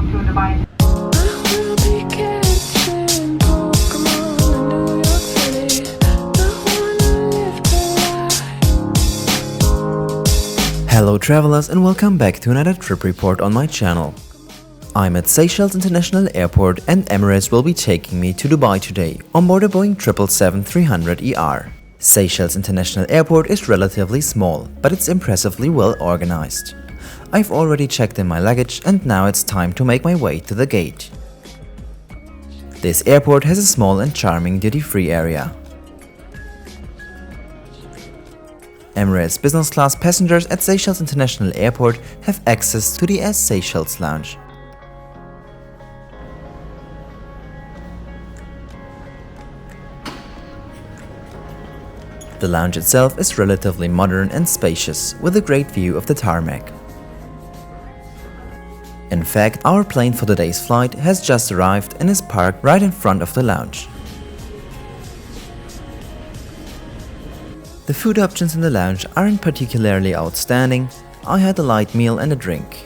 welcome to Dubai. Hello travelers and welcome back to another trip report on my channel. I'm at Seychelles International Airport and Emirates will be taking me to Dubai today on board a Boeing 777-300ER. Seychelles International Airport is relatively small, but it's impressively well organized. I've already checked in my luggage and now it's time to make my way to the gate. This airport has a small and charming duty-free area. Emirates business class passengers at Seychelles International Airport have access to the Seychelles Lounge. The lounge itself is relatively modern and spacious, with a great view of the tarmac. In fact, our plane for today's flight has just arrived and is parked right in front of the lounge. The food options in the lounge aren't particularly outstanding. I had a light meal and a drink.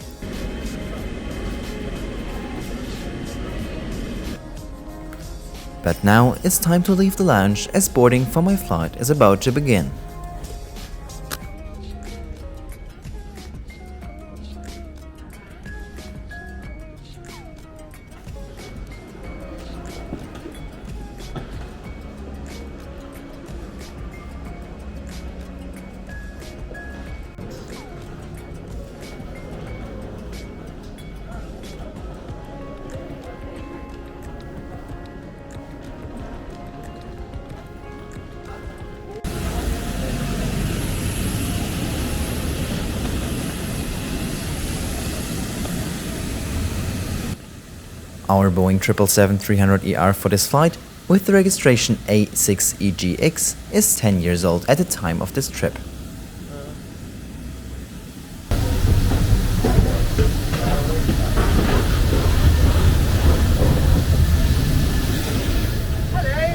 But now it's time to leave the lounge as boarding for my flight is about to begin. Our Boeing 777-300ER for this flight, with the registration A6EGX, is 10 years old at the time of this trip.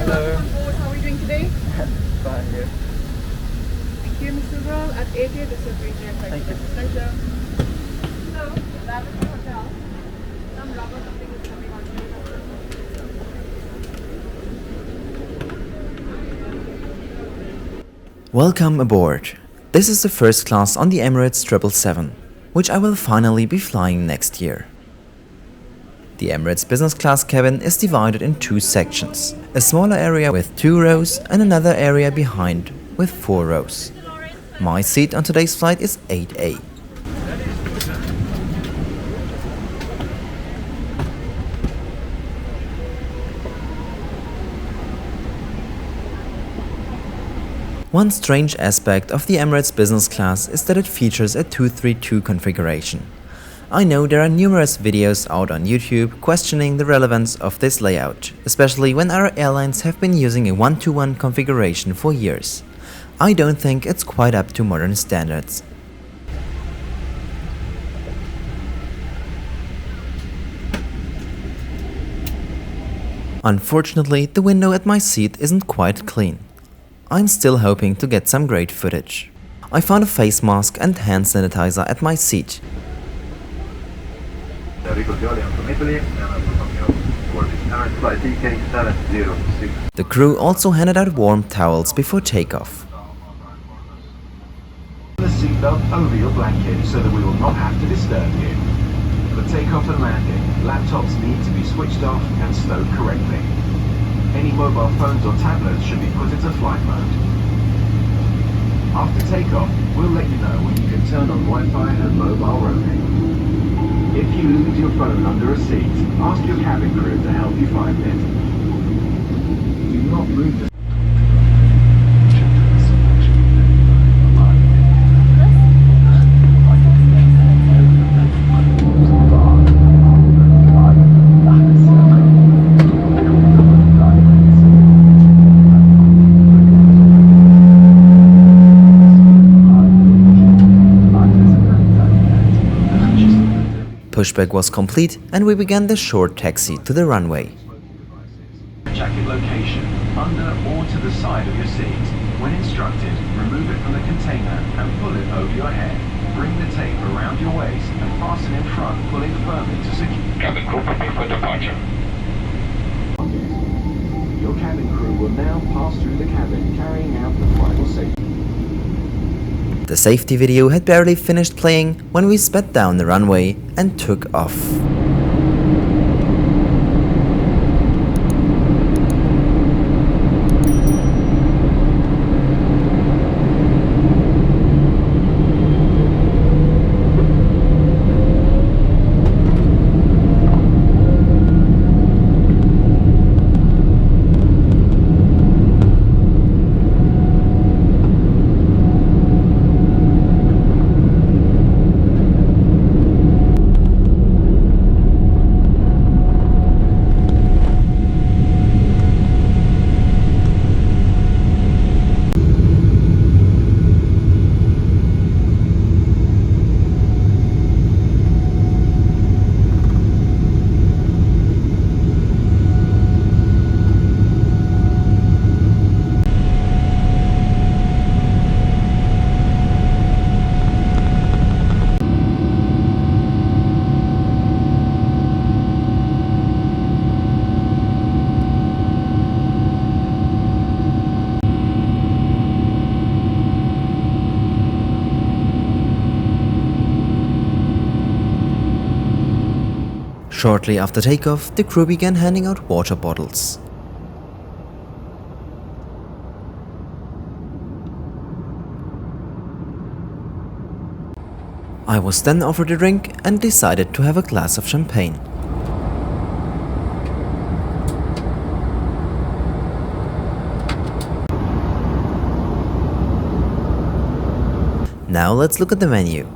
Hello. On board. How are we doing today? Fine, yeah. Thank you, Mr. Roll. At 8 here, this is DJI Pocket. Thank you. Pleasure. So, that is the hotel. Some rubber something is coming on. Welcome aboard. This is the first class on the Emirates 777, which I will finally be flying next year. The Emirates business class cabin is divided in two sections, a smaller area with 2 rows and another area behind with 4 rows. My seat on today's flight is 8A. One strange aspect of the Emirates business class is that it features a 232 configuration. I know there are numerous videos out on YouTube questioning the relevance of this layout, especially when our airlines have been using a 1-to-1 configuration for years. I don't think it's quite up to modern standards. Unfortunately, the window at my seat isn't quite clean. I'm still hoping to get some great footage. I found a face mask and hand sanitizer at my seat. The crew also handed out warm towels before takeoff. The seatbelt over your blanket so that we will not have to disturb you. For takeoff and landing, laptops need to be switched off and stowed correctly. Any mobile phones or tablets should be put into flight mode. After takeoff, we'll let you know when you can turn on Wi-Fi and mobile roaming. If you lose your phone under a seat, ask your cabin crew to help you find it. Do not move the Pushback was complete and we began the short taxi to the runway. jacket location under or to the side of your seat. When instructed, remove it from the container and pull it over your head. Bring the tape around your waist and fasten in front, pulling firmly to secure. Cabin crew prepare for departure. Your cabin crew will now pass through the cabin, carrying out the final safety. The safety video had barely finished playing when we sped down the runway and took off. Shortly after takeoff, the crew began handing out water bottles. I was then offered a drink and decided to have a glass of champagne. Now let's look at the menu.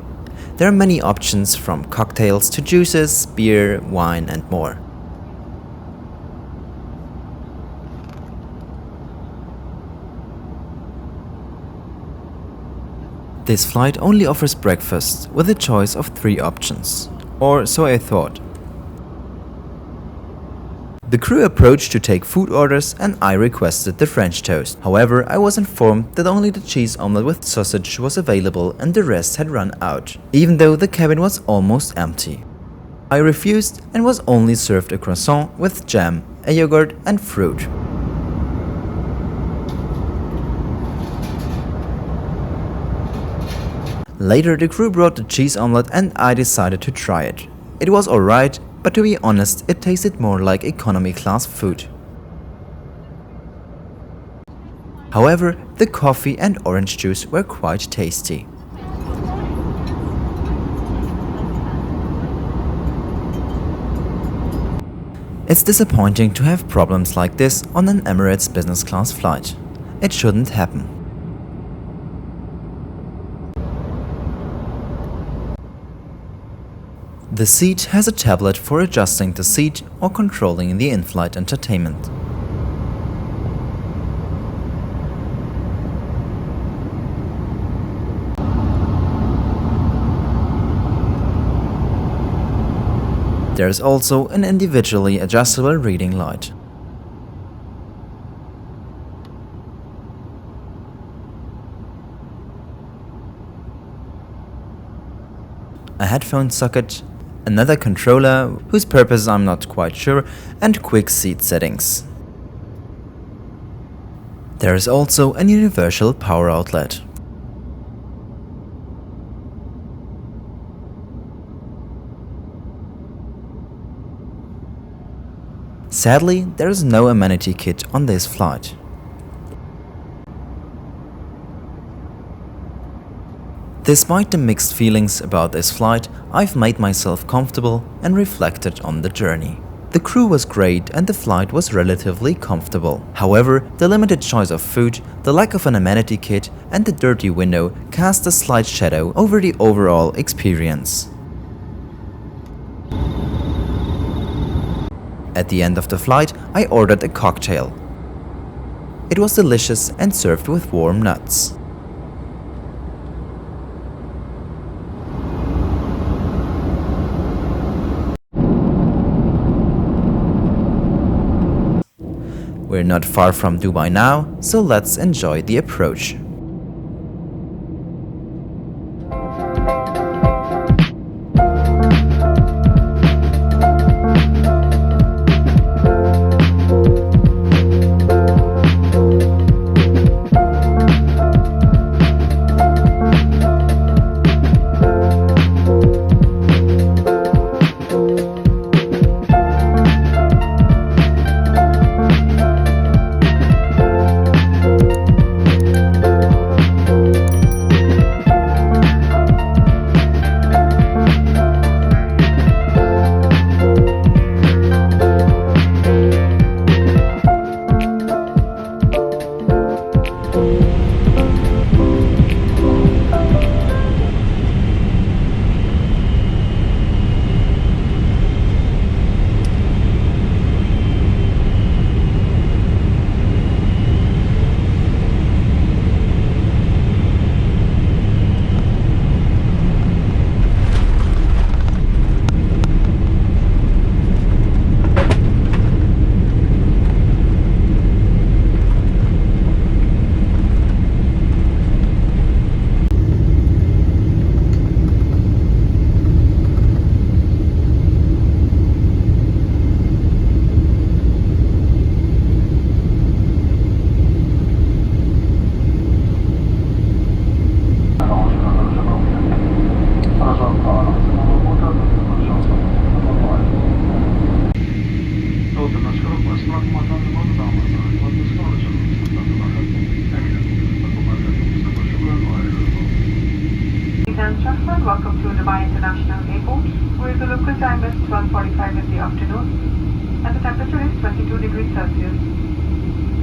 There are many options from cocktails to juices, beer, wine and more. This flight only offers breakfast with a choice of 3 options, or so I thought. The crew approached to take food orders and I requested the French toast. However, I was informed that only the cheese omelette with sausage was available and the rest had run out, even though the cabin was almost empty. I refused and was only served a croissant with jam, a yogurt and fruit. Later the crew brought the cheese omelette and I decided to try it. It was alright, but to be honest, it tasted more like economy class food. However, the coffee and orange juice were quite tasty. It's disappointing to have problems like this on an Emirates business class flight. It shouldn't happen. The seat has a tablet for adjusting the seat or controlling the in-flight entertainment. There is also an individually adjustable reading light. A headphone socket, another controller, whose purpose I'm not quite sure, and quick seat settings. There is also an universal power outlet. Sadly, there is no amenity kit on this flight. Despite the mixed feelings about this flight, I've made myself comfortable and reflected on the journey. The crew was great and the flight was relatively comfortable. However, the limited choice of food, the lack of an amenity kit and the dirty window cast a slight shadow over the overall experience. At the end of the flight, I ordered a cocktail. It was delicious and served with warm nuts. We're not far from Dubai now, so let's enjoy the approach. welcome to Dubai International Airport, where the local time is 12:45 in the afternoon and the temperature is 22 degrees Celsius.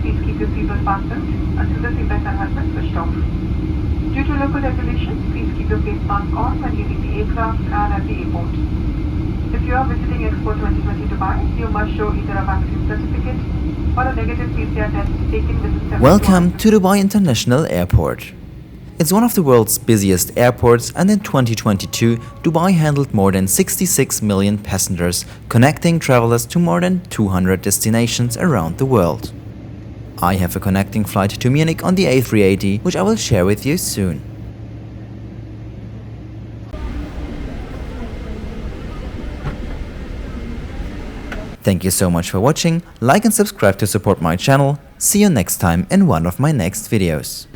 Please keep your seatbelt fastened until the seatbelt sign has been switched off. Due to local regulations, please keep your face mask on when leaving the aircraft and at the airport. If you are visiting Expo 2020 Dubai, you must show either a vaccine certificate or a negative PCR test taken within 7 Welcome to Dubai International Airport. It's one of the world's busiest airports, and in 2022, Dubai handled more than 66 million passengers, connecting travelers to more than 200 destinations around the world. I have a connecting flight to Munich on the A380, which I will share with you soon. Thank you so much for watching. Like and subscribe to support my channel. See you next time in one of my next videos.